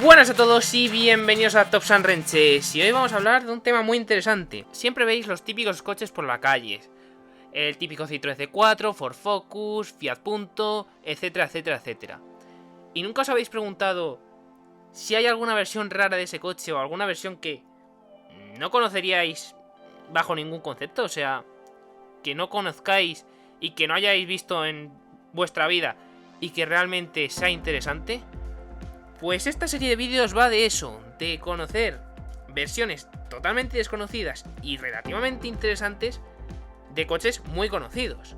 Buenas a todos y bienvenidos a Top San Renches. Y hoy vamos a hablar de un tema muy interesante. Siempre veis los típicos coches por la calle. El típico Citroën C4, Ford Focus, Fiat Punto, etcétera, etcétera, etcétera. ¿Y nunca os habéis preguntado si hay alguna versión rara de ese coche o alguna versión que no conoceríais bajo ningún concepto? O sea, que no conozcáis y que no hayáis visto en vuestra vida y que realmente sea interesante. Pues esta serie de vídeos va de eso, de conocer versiones totalmente desconocidas y relativamente interesantes de coches muy conocidos.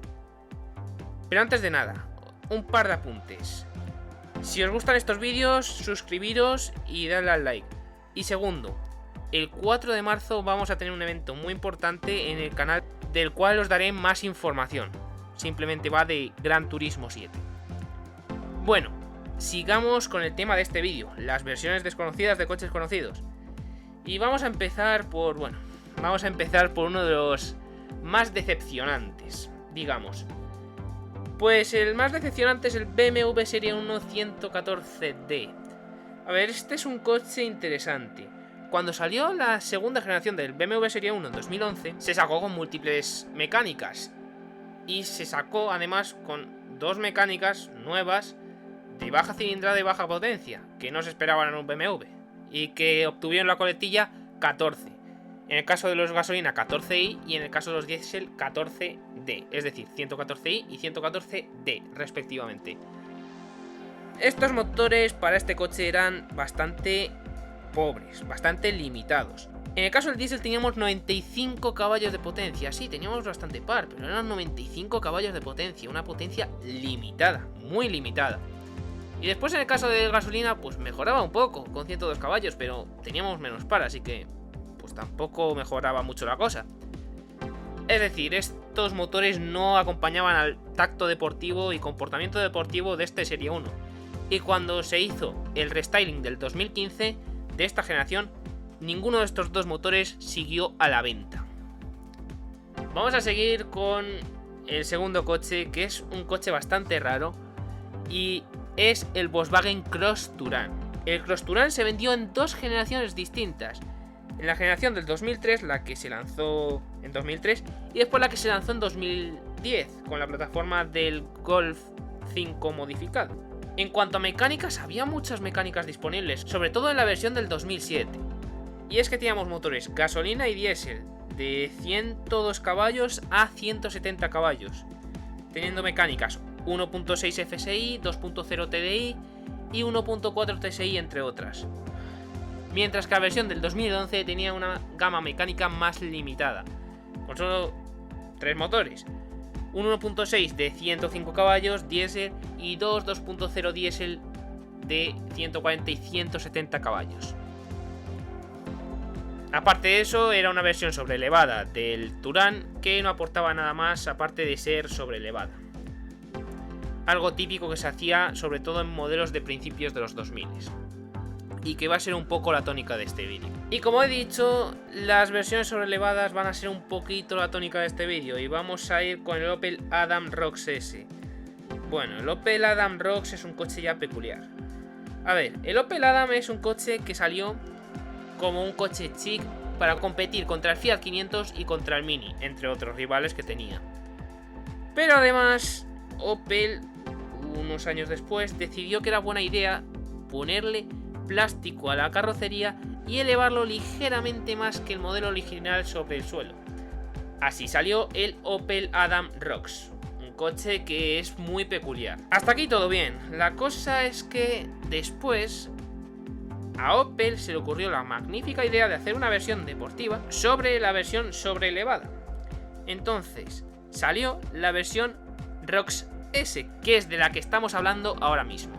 Pero antes de nada, un par de apuntes. Si os gustan estos vídeos, suscribiros y dadle al like. Y segundo, el 4 de marzo vamos a tener un evento muy importante en el canal del cual os daré más información. Simplemente va de Gran Turismo 7. Bueno, sigamos con el tema de este vídeo, las versiones desconocidas de coches conocidos. Y vamos a empezar por uno de los más decepcionantes, digamos. Pues el más decepcionante es el BMW Serie 1 114D. A ver, este es un coche interesante. Cuando salió la segunda generación del BMW Serie 1 en 2011, se sacó con múltiples mecánicas. Y se sacó además con dos mecánicas nuevas de baja cilindrada y baja potencia, que no se esperaban en un BMW, y que obtuvieron la coletilla 14. En el caso de los gasolina 14i y en el caso de los diésel 14D, es decir, 114i y 114D respectivamente. Estos motores para este coche eran bastante pobres, bastante limitados. En el caso del diésel teníamos 95 caballos de potencia, sí, teníamos bastante par, pero eran 95 caballos de potencia, una potencia limitada, muy limitada. Y después en el caso de gasolina pues mejoraba un poco, con 102 caballos, pero teníamos menos par, así que pues tampoco mejoraba mucho la cosa. Es decir, estos motores no acompañaban al tacto deportivo y comportamiento deportivo de este Serie 1. Y cuando se hizo el restyling del 2015 de esta generación, ninguno de estos dos motores siguió a la venta. Vamos a seguir con el segundo coche, que es un coche bastante raro, y es el Volkswagen Cross Touran. El Cross Touran se vendió en dos generaciones distintas. En la generación del 2003, la que se lanzó en 2003, y después la que se lanzó en 2010, con la plataforma del Golf 5 modificado. En cuanto a mecánicas, había muchas mecánicas disponibles, sobre todo en la versión del 2007. Y es que teníamos motores gasolina y diésel, de 102 caballos a 170 caballos, teniendo mecánicas 1.6 FSI, 2.0 TDI y 1.4 TSI, entre otras. Mientras que la versión del 2011 tenía una gama mecánica más limitada, con solo 3 motores. Un 1.6 de 105 caballos diésel y 2.0 diésel de 140 y 170 caballos. Aparte de eso, era una versión sobrelevada del Touran que no aportaba nada más aparte de ser sobrelevada. Algo típico que se hacía sobre todo en modelos de principios de los 2000 y que va a ser un poco la tónica de este vídeo. Y como he dicho, las versiones sobrelevadas van a ser un poquito la tónica de este vídeo y vamos a ir con el Opel Adam Rocks S. Bueno, el Opel Adam Rocks es un coche ya peculiar. A ver, el Opel Adam es un coche que salió como un coche chic para competir contra el Fiat 500 y contra el Mini, entre otros rivales que tenía. Pero además, Opel, unos años después, decidió que era buena idea ponerle plástico a la carrocería y elevarlo ligeramente más que el modelo original sobre el suelo. Así salió el Opel Adam Rocks, un coche que es muy peculiar. Hasta aquí todo bien. La cosa es que después a Opel se le ocurrió la magnífica idea de hacer una versión deportiva sobre la versión sobrelevada. Entonces salió la versión Rocks S, que es de la que estamos hablando ahora mismo.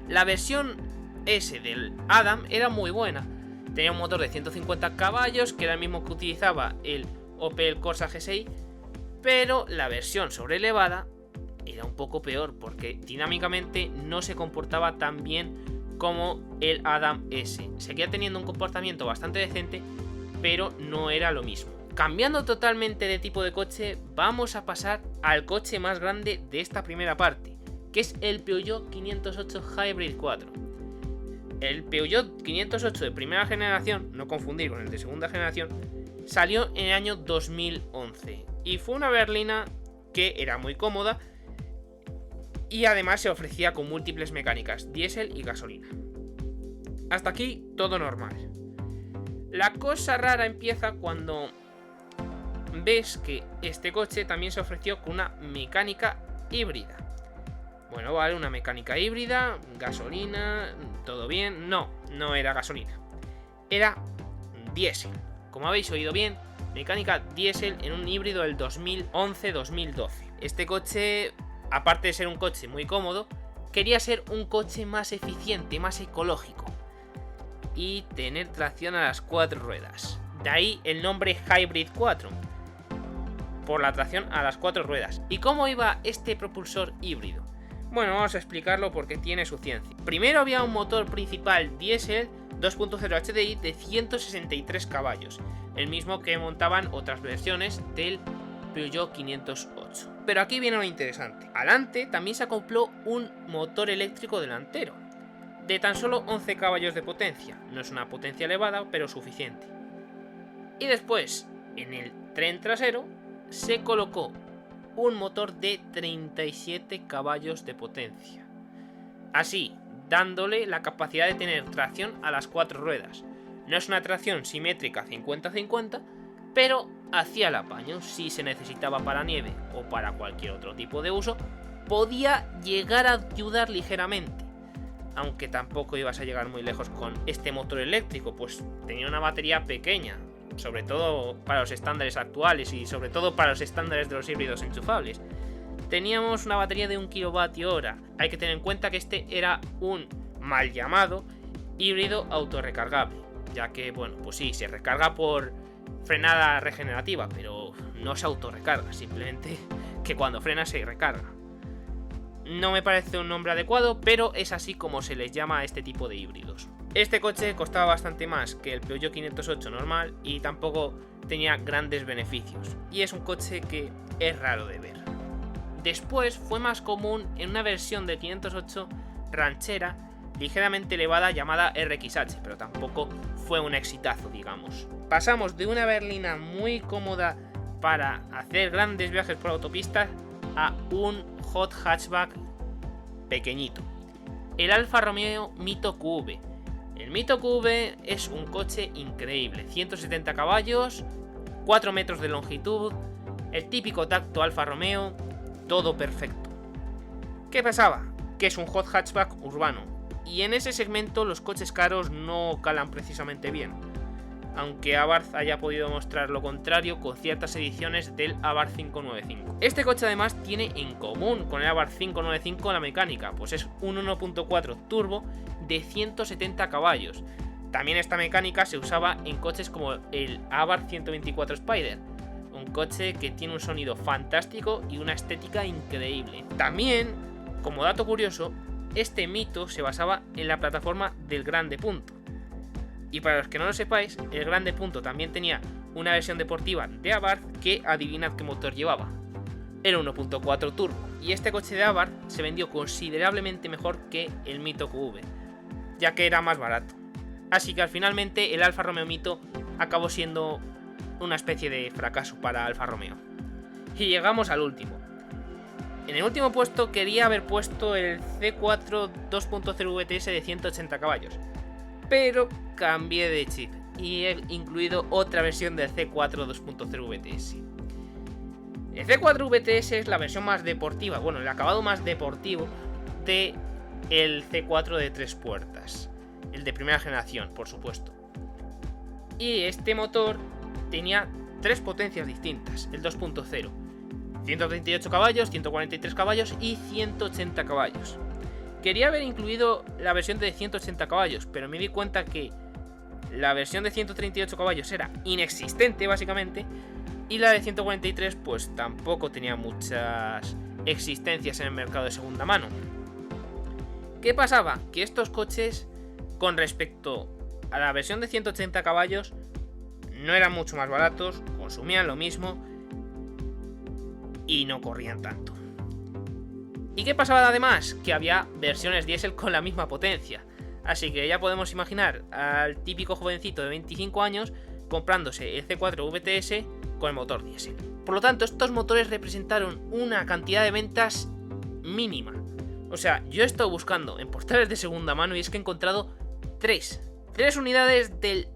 La versión S del Adam era muy buena. Tenía un motor de 150 caballos, que era el mismo que utilizaba el Opel Corsa G6, pero la versión sobrelevada era un poco peor, porque dinámicamente no se comportaba tan bien como el Adam S. Seguía teniendo un comportamiento bastante decente, pero no era lo mismo. Cambiando totalmente de tipo de coche, vamos a pasar al coche más grande de esta primera parte, que es el Peugeot 508 Hybrid 4. El Peugeot 508 de primera generación, no confundir con el de segunda generación, salió en el año 2011 y fue una berlina que era muy cómoda y además se ofrecía con múltiples mecánicas, diésel y gasolina. Hasta aquí todo normal. La cosa rara empieza cuando ves que este coche también se ofreció con una mecánica híbrida. Bueno, vale, una mecánica híbrida, gasolina, todo bien. No era gasolina, era diésel. Como habéis oído bien, mecánica diésel en un híbrido del 2011-2012. Este coche, aparte de ser un coche muy cómodo, quería ser un coche más eficiente, más ecológico y tener tracción a las 4 ruedas. De ahí el nombre Hybrid 4, por la tracción a las 4 ruedas. ¿Y cómo iba este propulsor híbrido? Bueno, vamos a explicarlo porque tiene su ciencia. Primero había un motor principal diésel 2.0 HDI de 163 caballos, el mismo que montaban otras versiones del Peugeot 508. Pero aquí viene lo interesante. Adelante también se acopló un motor eléctrico delantero, de tan solo 11 caballos de potencia. No es una potencia elevada, pero suficiente. Y después, en el tren trasero, se colocó un motor de 37 caballos de potencia. Así, dándole la capacidad de tener tracción a las 4 ruedas. No es una tracción simétrica 50-50, pero hacía el apaño. Si se necesitaba para nieve o para cualquier otro tipo de uso, podía llegar a ayudar ligeramente. Aunque tampoco ibas a llegar muy lejos con este motor eléctrico, pues tenía una batería pequeña, sobre todo para los estándares actuales y sobre todo para los estándares de los híbridos enchufables. Teníamos una batería de 1 kWh. Hay que tener en cuenta que este era un mal llamado híbrido autorrecargable, ya que, bueno, pues sí, se recarga por frenada regenerativa, pero no se autorrecarga, simplemente que cuando frena se recarga. No me parece un nombre adecuado, pero es así como se les llama a este tipo de híbridos. Este coche costaba bastante más que el Peugeot 508 normal y tampoco tenía grandes beneficios. Y es un coche que es raro de ver. Después fue más común en una versión del 508 ranchera ligeramente elevada llamada RXH, pero tampoco fue un exitazo, digamos. Pasamos de una berlina muy cómoda para hacer grandes viajes por autopistas a un hot hatchback pequeñito. El Alfa Romeo Mito QV. El Mito QV es un coche increíble, 170 caballos, 4 metros de longitud, el típico tacto Alfa Romeo, todo perfecto. ¿Qué pasaba? Que es un hot hatchback urbano, y en ese segmento los coches caros no calan precisamente bien, aunque Abarth haya podido mostrar lo contrario con ciertas ediciones del Abarth 595. Este coche además tiene en común con el Abarth 595 la mecánica, pues es un 1.4 turbo de 170 caballos. También esta mecánica se usaba en coches como el Abarth 124 Spider, un coche que tiene un sonido fantástico y una estética increíble. También, como dato curioso, este Mito se basaba en la plataforma del Grande Punto. Y para los que no lo sepáis, el Grande Punto también tenía una versión deportiva de Abarth que adivinad qué motor llevaba. Era 1.4 turbo. Y este coche de Abarth se vendió considerablemente mejor que el Mito QV, ya que era más barato. Así que finalmente el Alfa Romeo Mito acabó siendo una especie de fracaso para Alfa Romeo. Y llegamos al último. En el último puesto quería haber puesto el C4 2.0 VTS de 180 caballos, pero cambié de chip y he incluido otra versión del C4 2.0 VTS. El C4 VTS es la versión más deportiva, bueno, el acabado más deportivo de el C4 de 3 puertas, el de primera generación, por supuesto. Y este motor tenía 3 potencias distintas, el 2.0, 138 caballos, 143 caballos y 180 caballos. Quería haber incluido la versión de 180 caballos, pero me di cuenta que la versión de 138 caballos era inexistente básicamente, y la de 143 pues tampoco tenía muchas existencias en el mercado de segunda mano. ¿Qué pasaba? Que estos coches, con respecto a la versión de 180 caballos, no eran mucho más baratos, consumían lo mismo y no corrían tanto. ¿Y qué pasaba además? Que había versiones diésel con la misma potencia. Así que ya podemos imaginar al típico jovencito de 25 años comprándose el C4 VTS con el motor diésel. Por lo tanto, estos motores representaron una cantidad de ventas mínima. O sea, yo he estado buscando en portales de segunda mano y es que he encontrado 3 unidades del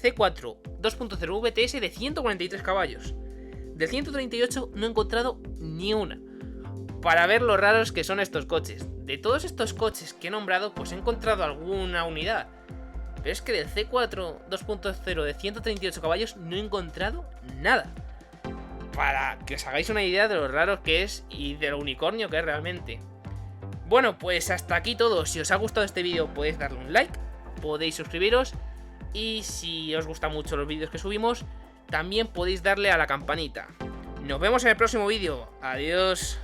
C4 2.0 VTS de 143 caballos. Del 138 no he encontrado ni una. Para ver lo raros que son estos coches. De todos estos coches que he nombrado, pues he encontrado alguna unidad. Pero es que del C4 2.0 de 138 caballos no he encontrado nada. Para que os hagáis una idea de lo raro que es y de lo unicornio que es realmente. Bueno, pues hasta aquí todo. Si os ha gustado este vídeo podéis darle un like, podéis suscribiros. Y si os gustan mucho los vídeos que subimos, también podéis darle a la campanita. Nos vemos en el próximo vídeo. Adiós.